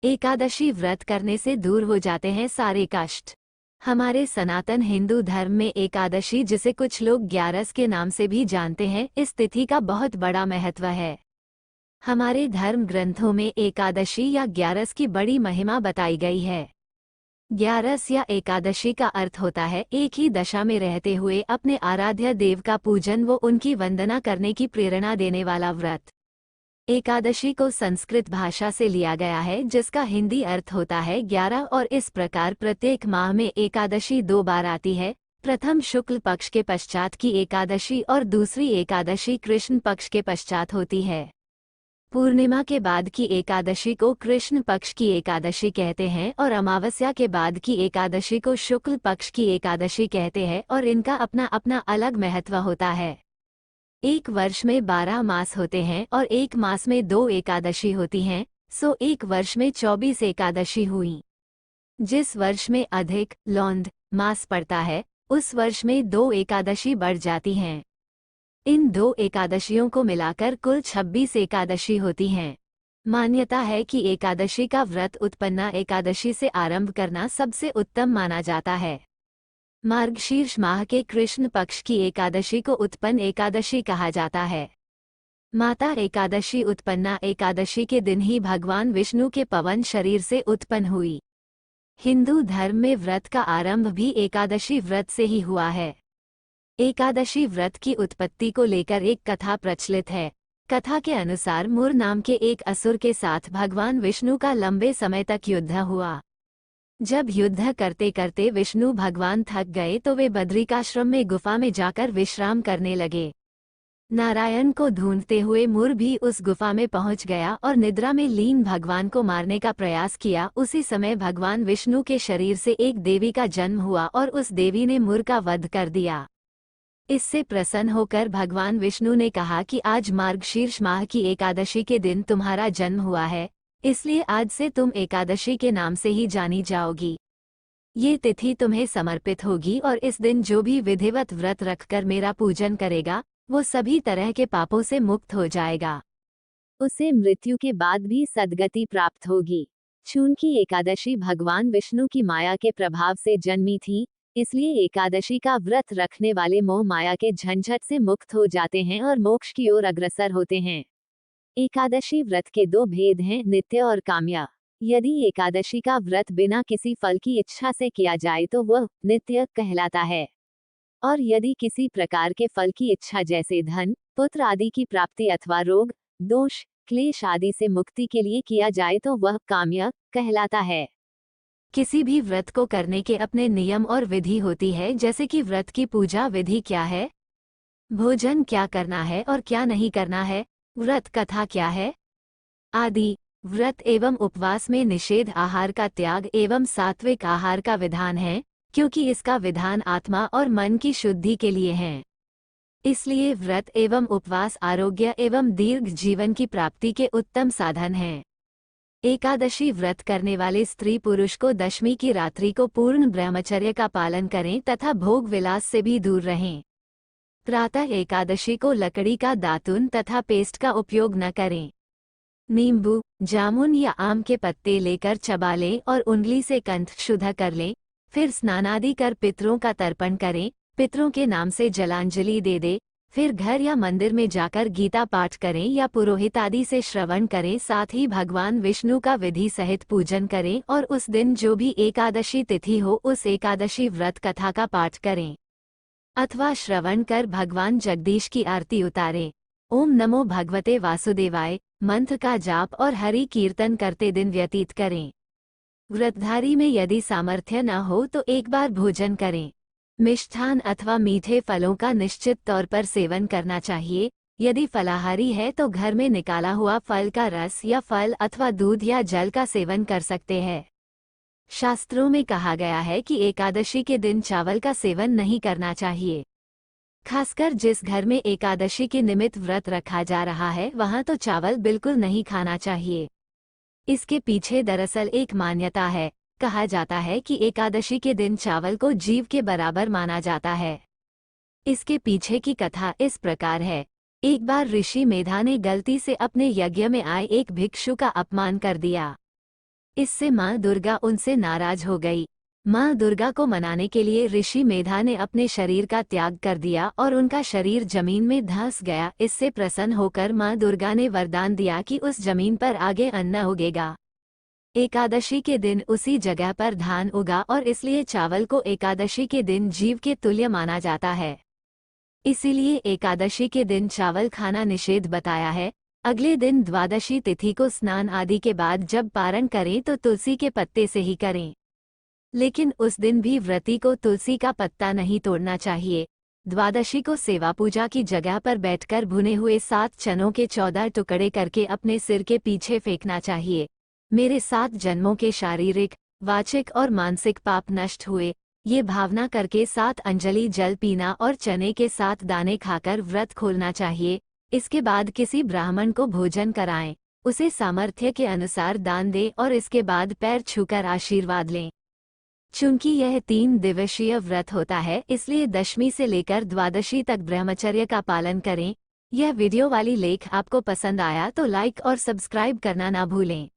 एकादशी व्रत करने से दूर हो जाते हैं सारे कष्ट। हमारे सनातन हिंदू धर्म में एकादशी, जिसे कुछ लोग ग्यारस के नाम से भी जानते हैं, इस तिथि का बहुत बड़ा महत्व है। हमारे धर्म ग्रंथों में एकादशी या ग्यारस की बड़ी महिमा बताई गई है। ग्यारस या एकादशी का अर्थ होता है एक ही दशा में रहते हुए अपने आराध्य देव का पूजन व उनकी वंदना करने की प्रेरणा देने वाला व्रत। एकादशी को संस्कृत भाषा से लिया गया है, जिसका हिंदी अर्थ होता है 11, और इस प्रकार प्रत्येक माह में एकादशी 2 बार आती है। प्रथम शुक्ल पक्ष के पश्चात की एकादशी और दूसरी एकादशी कृष्ण पक्ष के पश्चात होती है। पूर्णिमा के बाद की एकादशी को कृष्ण पक्ष की एकादशी कहते हैं और अमावस्या के बाद की एकादशी को शुक्ल पक्ष की एकादशी कहते हैं, और इनका अपना अपना अलग महत्व होता है। एक वर्ष में 12 मास होते हैं और एक मास में 2 एकादशी होती हैं, सो एक वर्ष में 24 एकादशी हुई। जिस वर्ष में अधिक लौंद मास पड़ता है, उस वर्ष में 2 एकादशी बढ़ जाती हैं। इन 2 एकादशियों को मिलाकर कुल 26 एकादशी होती हैं। मान्यता है कि एकादशी का व्रत उत्पन्ना एकादशी से आरंभ करना सबसे उत्तम माना जाता है। मार्गशीर्ष माह के कृष्ण पक्ष की एकादशी को उत्पन्न एकादशी कहा जाता है। माता एकादशी उत्पन्ना एकादशी के दिन ही भगवान विष्णु के पवन शरीर से उत्पन्न हुई। हिंदू धर्म में व्रत का आरंभ भी एकादशी व्रत से ही हुआ है। एकादशी व्रत की उत्पत्ति को लेकर एक कथा प्रचलित है। कथा के अनुसार मुर नाम के एक असुर के साथ भगवान विष्णु का लंबे समय तक युद्ध हुआ। जब युद्ध करते करते विष्णु भगवान थक गए तो वे बद्रिकाश्रम में गुफा में जाकर विश्राम करने लगे। नारायण को ढूंढते हुए मुर भी उस गुफा में पहुंच गया और निद्रा में लीन भगवान को मारने का प्रयास किया। उसी समय भगवान विष्णु के शरीर से एक देवी का जन्म हुआ और उस देवी ने मुर का वध कर दिया। इससे प्रसन्न होकर भगवान विष्णु ने कहा कि आज मार्गशीर्ष माह की एकादशी के दिन तुम्हारा जन्म हुआ है, इसलिए आज से तुम एकादशी के नाम से ही जानी जाओगी। ये तिथि तुम्हें समर्पित होगी और इस दिन जो भी विधिवत व्रत रखकर मेरा पूजन करेगा, वो सभी तरह के पापों से मुक्त हो जाएगा। उसे मृत्यु के बाद भी सद्गति प्राप्त होगी। चूंकि एकादशी भगवान विष्णु की माया के प्रभाव से जन्मी थी, इसलिए एकादशी का व्रत रखने वाले मोह माया के झंझट से मुक्त हो जाते हैं और मोक्ष की ओर अग्रसर होते हैं। एकादशी व्रत के 2 भेद हैं, नित्य और काम्य। यदि एकादशी का व्रत बिना किसी फल की इच्छा से किया जाए तो वह नित्य कहलाता है, और यदि किसी प्रकार के फल की इच्छा जैसे धन, पुत्र आदि की प्राप्ति अथवा रोग, दोष, क्लेश आदि से मुक्ति के लिए किया जाए तो वह काम्य कहलाता है। किसी भी व्रत को करने के अपने नियम और विधि होती है, जैसे कि व्रत की पूजा विधि क्या है, भोजन क्या करना है और क्या नहीं करना है, व्रत कथा क्या है आदि। व्रत एवं उपवास में निषेध आहार का त्याग एवं सात्विक आहार का विधान है, क्योंकि इसका विधान आत्मा और मन की शुद्धि के लिए है। इसलिए व्रत एवं उपवास आरोग्य एवं दीर्घ जीवन की प्राप्ति के उत्तम साधन हैं। एकादशी व्रत करने वाले स्त्री पुरुष को दशमी की रात्रि को पूर्ण ब्रह्मचर्य का पालन करें तथा भोग विलास से भी दूर रहें। प्रातः एकादशी को लकड़ी का दातुन तथा पेस्ट का उपयोग न करें। नींबू, जामुन या आम के पत्ते लेकर चबा लें और उंगली से कंठ शुद्ध कर लें। फिर स्नानादि कर पितरों का तर्पण करें, पितरों के नाम से जलांजलि दे दे। फिर घर या मंदिर में जाकर गीता पाठ करें या पुरोहित आदि से श्रवण करें। साथ ही भगवान विष्णु का विधि सहित पूजन करें और उस दिन जो भी एकादशी तिथि हो उस एकादशी व्रत कथा का पाठ करें अथवा श्रवण कर भगवान जगदीश की आरती उतारें। ओम नमो भगवते वासुदेवाय मंत्र का जाप और हरि कीर्तन करते दिन व्यतीत करें। व्रतधारी में यदि सामर्थ्य न हो तो एक बार भोजन करें। मिष्ठान अथवा मीठे फलों का निश्चित तौर पर सेवन करना चाहिए। यदि फलाहारी है तो घर में निकाला हुआ फल का रस या फल अथवा दूध या जल का सेवन कर सकते हैं। शास्त्रों में कहा गया है कि एकादशी के दिन चावल का सेवन नहीं करना चाहिए। खासकर जिस घर में एकादशी के निमित्त व्रत रखा जा रहा है वहां तो चावल बिल्कुल नहीं खाना चाहिए। इसके पीछे दरअसल एक मान्यता है। कहा जाता है कि एकादशी के दिन चावल को जीव के बराबर माना जाता है। इसके पीछे की कथा इस प्रकार है। एक बार ऋषि मेधा ने गलती से अपने यज्ञ में आए एक भिक्षु का अपमान कर दिया। इससे माँ दुर्गा उनसे नाराज हो गई। माँ दुर्गा को मनाने के लिए ऋषि मेधा ने अपने शरीर का त्याग कर दिया और उनका शरीर जमीन में धंस गया। इससे प्रसन्न होकर माँ दुर्गा ने वरदान दिया कि उस जमीन पर आगे अन्न उगेगा। एकादशी के दिन उसी जगह पर धान उगा और इसलिए चावल को एकादशी के दिन जीव के तुल्य माना जाता है। इसीलिए एकादशी के दिन चावल खाना निषेध बताया है। अगले दिन द्वादशी तिथि को स्नान आदि के बाद जब पारण करें तो तुलसी के पत्ते से ही करें। लेकिन उस दिन भी व्रती को तुलसी का पत्ता नहीं तोड़ना चाहिए। द्वादशी को सेवा पूजा की जगह पर बैठकर भुने हुए 7 चनों के 14 टुकड़े करके अपने सिर के पीछे फेंकना चाहिए। मेरे 7 जन्मों के शारीरिक, वाचिक और मानसिक पाप नष्ट हुए, ये भावना करके 7 अंजलि जल पीना और चने के 7 दाने खाकर व्रत खोलना चाहिए। इसके बाद किसी ब्राह्मण को भोजन कराएं, उसे सामर्थ्य के अनुसार दान दें और इसके बाद पैर छूकर आशीर्वाद लें। चूंकि यह 3 दिवसीय व्रत होता है, इसलिए दशमी से लेकर द्वादशी तक ब्रह्मचर्य का पालन करें। यह वीडियो वाली लेख आपको पसंद आया तो लाइक और सब्सक्राइब करना ना भूलें।